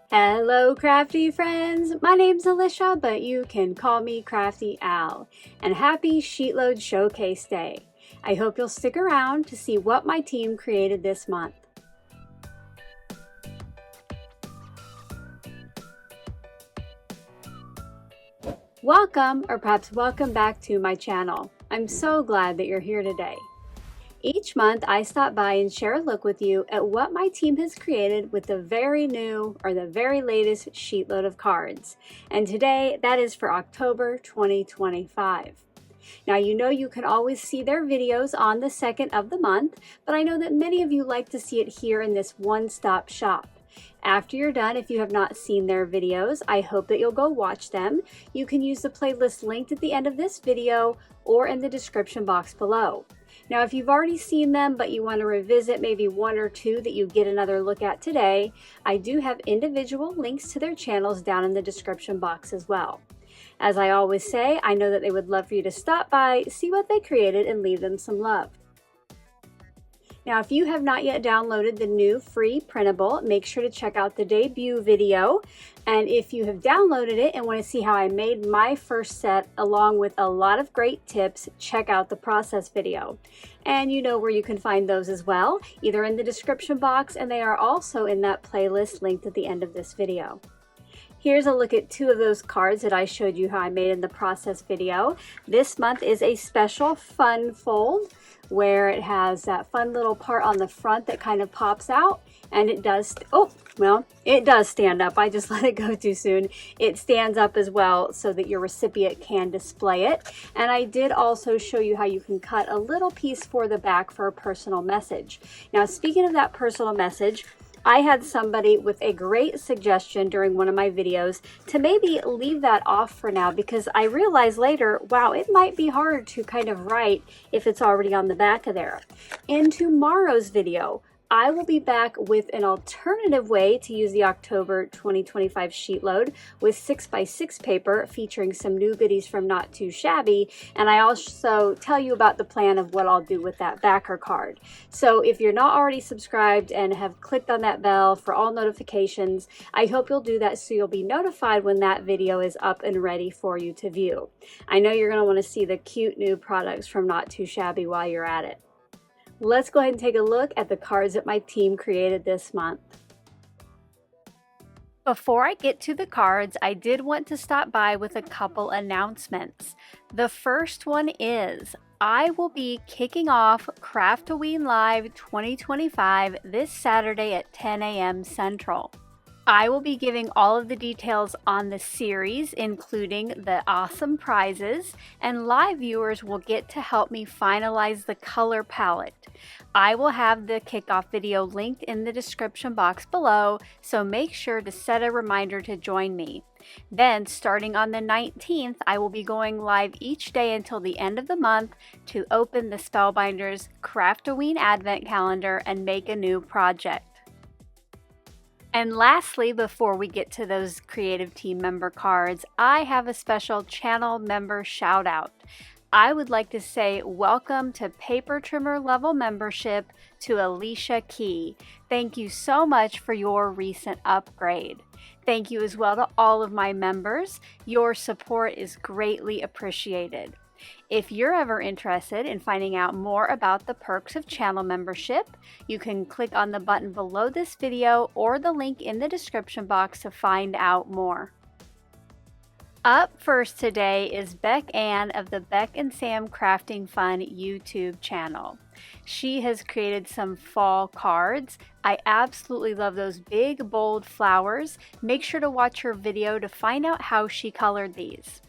Hello crafty friends, my name's Alicia, but you can call me Crafty Al, and happy SheetLoad Showcase Day. I hope you'll stick around to see what my team created this month. Welcome, or perhaps welcome back to my channel. I'm so glad that you're here today. Each month, I stop by and share a look with you at what my team has created with the very new or the very latest SheetLoad of cards. And today, that is for October 2025. Now, you know you can always see their videos on the 2nd of the month, but I know that many of you like to see it here in this one-stop shop. After you're done, if you have not seen their videos, I hope that you'll go watch them. You can use the playlist linked at the end of this video or in the description box below. Now, if you've already seen them, but you want to revisit maybe one or two that you get another look at today, I do have individual links to their channels down in the description box as well. As I always say, I know that they would love for you to stop by, see what they created, and leave them some love. Now, if you have not yet downloaded the new free printable, make sure to check out the debut video. And if you have downloaded it and want to see how I made my first set along with a lot of great tips, check out the process video. And you know where you can find those as well, either in the description box, and they are also in that playlist linked at the end of this video. Here's a look at two of those cards that I showed you how I made in the process video. This month is a special fun fold where it has that fun little part on the front that kind of pops out, and it does, it does stand up. I just let it go too soon. It stands up as well so that your recipient can display it. And I did also show you how you can cut a little piece for the back for a personal message. Now, speaking of that personal message, I had somebody with a great suggestion during one of my videos to maybe leave that off for now, because I realized later, wow, it might be hard to kind of write if it's already on the back of there. In tomorrow's video, I will be back with an alternative way to use the October 2025 SheetLoad with 6x6 paper featuring some new goodies from Not Too Shabby, and I also tell you about the plan of what I'll do with that backer card. So if you're not already subscribed and have clicked on that bell for all notifications, I hope you'll do that so you'll be notified when that video is up and ready for you to view. I know you're going to want to see the cute new products from Not Too Shabby while you're at it. Let's go ahead and take a look at the cards that my team created this month. Before I get to the cards, I did want to stop by with a couple announcements. The first one is I will be kicking off Craftoween Live 2025 this Saturday at 10 a.m. Central. I will be giving all of the details on the series, including the awesome prizes, and live viewers will get to help me finalize the color palette. I will have the kickoff video linked in the description box below, so make sure to set a reminder to join me. Then, starting on the 19th, I will be going live each day until the end of the month to open the Spellbinders Craftoween Advent Calendar and make a new project. And lastly, before we get to those creative team member cards, I have a special channel member shout out. I would like to say welcome to Paper Trimmer level membership to Alicia Key. Thank you so much for your recent upgrade. Thank you as well to all of my members. Your support is greatly appreciated. If you're ever interested in finding out more about the perks of channel membership, you can click on the button below this video or the link in the description box to find out more. Up first today is Beck Ann of the Beck and Sam Crafting Fun YouTube channel. She has created some fall cards. I absolutely love those big, bold flowers. Make sure to watch her video to find out how she colored these.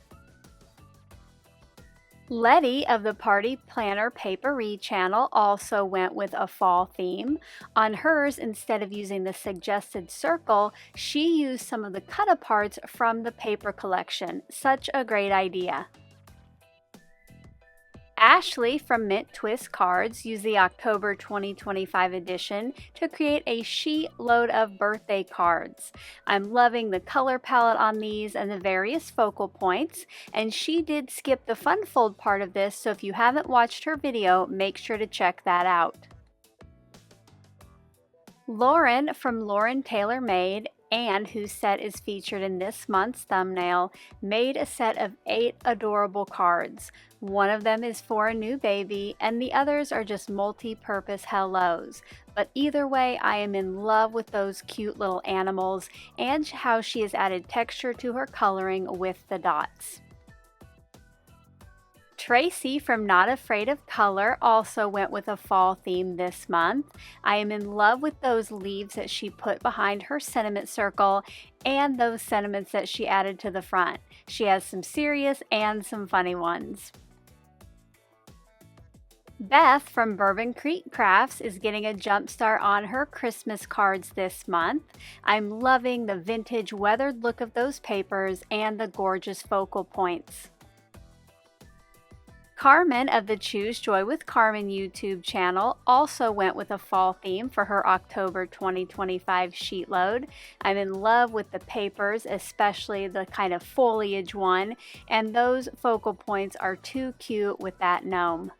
Letty of the Party Planner Paperie channel also went with a fall theme. On hers, instead of using the suggested circle, she used some of the cut-aparts from the paper collection. Such a great idea. Ashley from Mint Twist Cards used the October 2025 edition to create a sheet load of birthday cards. I'm loving the color palette on these and the various focal points, and she did skip the fun fold part of this, so if you haven't watched her video, make sure to check that out. Lauren from Lauren Taylor Made and whose set is featured in this month's thumbnail, made a set of 8 adorable cards. One of them is for a new baby, and the others are just multi-purpose hellos. But either way, I am in love with those cute little animals and how she has added texture to her coloring with the dots. Tracy from Not Afraid of Color also went with a fall theme this month. I am in love with those leaves that she put behind her sentiment circle and those sentiments that she added to the front. She has some serious and some funny ones. Beth from Bourbon Creek Crafts is getting a jump start on her Christmas cards this month. I'm loving the vintage weathered look of those papers and the gorgeous focal points. Carmen of the Choose Joy with Carmen YouTube channel also went with a fall theme for her October 2025 sheet load. I'm in love with the papers, especially the kind of foliage one, and those focal points are too cute with that gnome.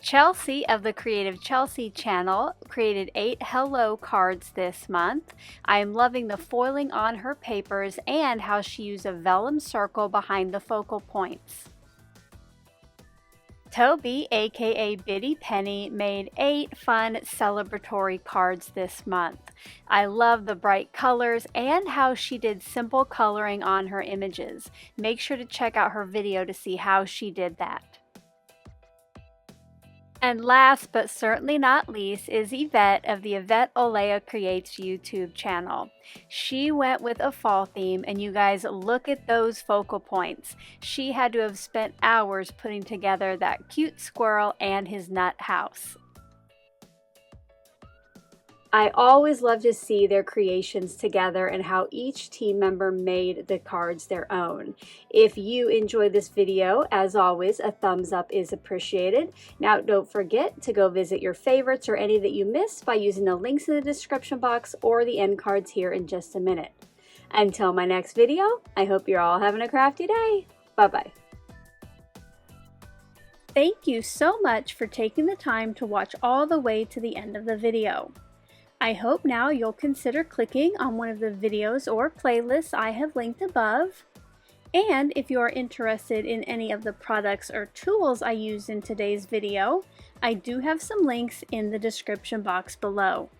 Chelsea of the Creative Chelsea channel created 8 hello cards this month. I am loving the foiling on her papers and how she used a vellum circle behind the focal points. Toby, aka Biddy Penny, made 8 fun celebratory cards this month. I love the bright colors and how she did simple coloring on her images. Make sure to check out her video to see how she did that. And last but certainly not least is Yvette of the Yvette Olea Creates YouTube channel. She went with a fall theme, and you guys, look at those focal points. She had to have spent hours putting together that cute squirrel and his nut house. I always love to see their creations together and how each team member made the cards their own. If you enjoyed this video, as always, a thumbs up is appreciated. Now, don't forget to go visit your favorites or any that you missed by using the links in the description box or the end cards here in just a minute. Until my next video, I hope you're all having a crafty day. Bye-bye. Thank you so much for taking the time to watch all the way to the end of the video. I hope now you'll consider clicking on one of the videos or playlists I have linked above. And if you are interested in any of the products or tools I used in today's video, I do have some links in the description box below.